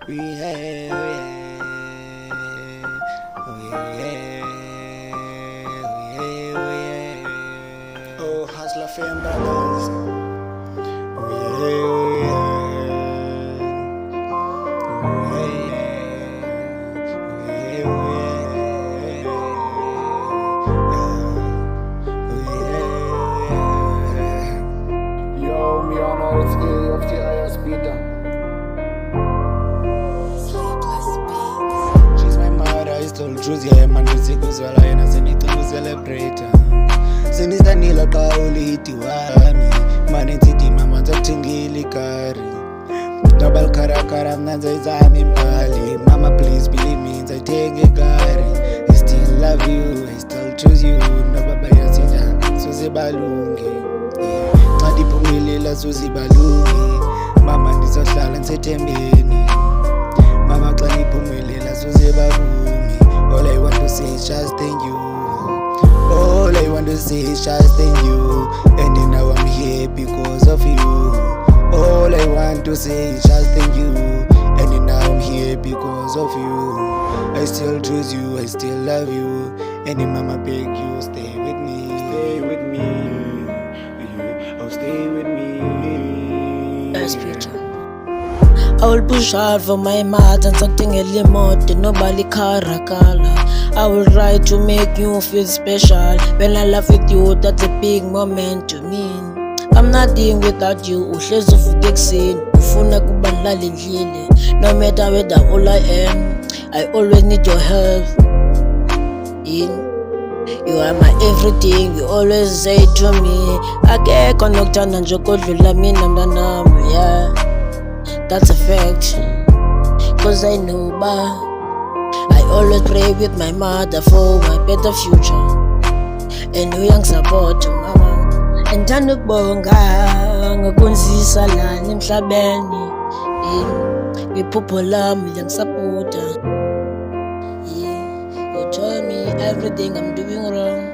We have, oh, Hustler Fam Brothers. Yo, me on all of the IS Peter. She's my mother, I still choose ya man kuzala yena senito celebrate. Sinista nila kauliti wami mane titi mama zatingili kari double kara mnanza izami mali mama please believe me nzayithenge kari. I still love you, I still choose you. No baba yasija sozibalungi xa ndiphumelela sozibalungi mama ndizohlala ndisethembeni mama xa ndiphumelela sozibabumi. All I want to say is just thank you. All I want to say is just thank you. And now I'm here because of you. All I want to say is just thank you. And now I'm here because of you. I still choose you, I still love you. And mama beg you, stay with me. Stay with me. Oh, stay with me. Yes, future. I will push hard for my math and something a limit, nobody karakala. I will try to make you feel special. When I laugh with you, that's a big moment to me. I'm nothing without you. Uhlezi uvuke ekuseni ufuna kuba nilale endlini. No matter whether all I am, I always need your help. You are my everything, you always say to me akekho nokuthanda nje kodlula mina mntanami, yeah. That's a fact, cause I know I always pray with my mother for my better future. And uyangi-support mama. Ngithanda ukubonga ngokunzisa lana emhlabeni. Iphupho lami liyangi-support. You told me everything I'm doing wrong.